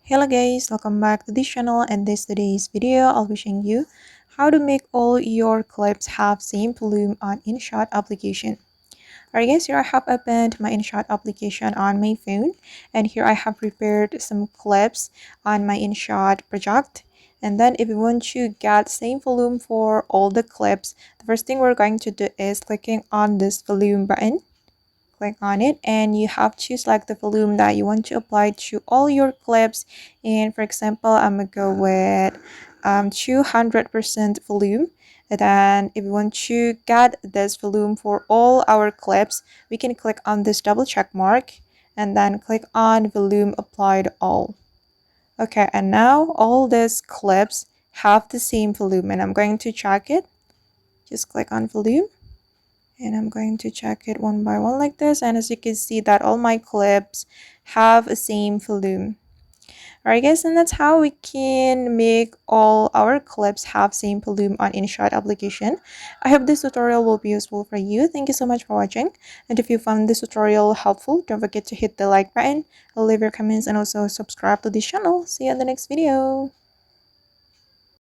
Hello guys, welcome back to this channel, and today's video I'll be showing you how to make all your clips have same volume on InShot application. Alright guys, here I have opened my InShot application on my phone, and here I have prepared some clips on my InShot project. And then if you want to get same volume for all the clips, the first thing we're going to do is clicking on this volume button. Click on it, and you have to select the volume that you want to apply to all your clips. And for example, I'm gonna go with 200% volume. And then if you want to get this volume for all our clips, we can click on this double check mark and then click on volume applied all. Okay, and now all these clips have the same volume, and I'm going to check it. Just click on volume, and I'm going to check it one by one like this, and as you can see that all my clips have the same volume. Alright guys, and that's how we can make all our clips have same volume on InShot application. I hope this tutorial will be useful for you. Thank you so much for watching, and if you found this tutorial helpful, don't forget to hit the like button, leave your comments, and also subscribe to this channel. See you in the next video.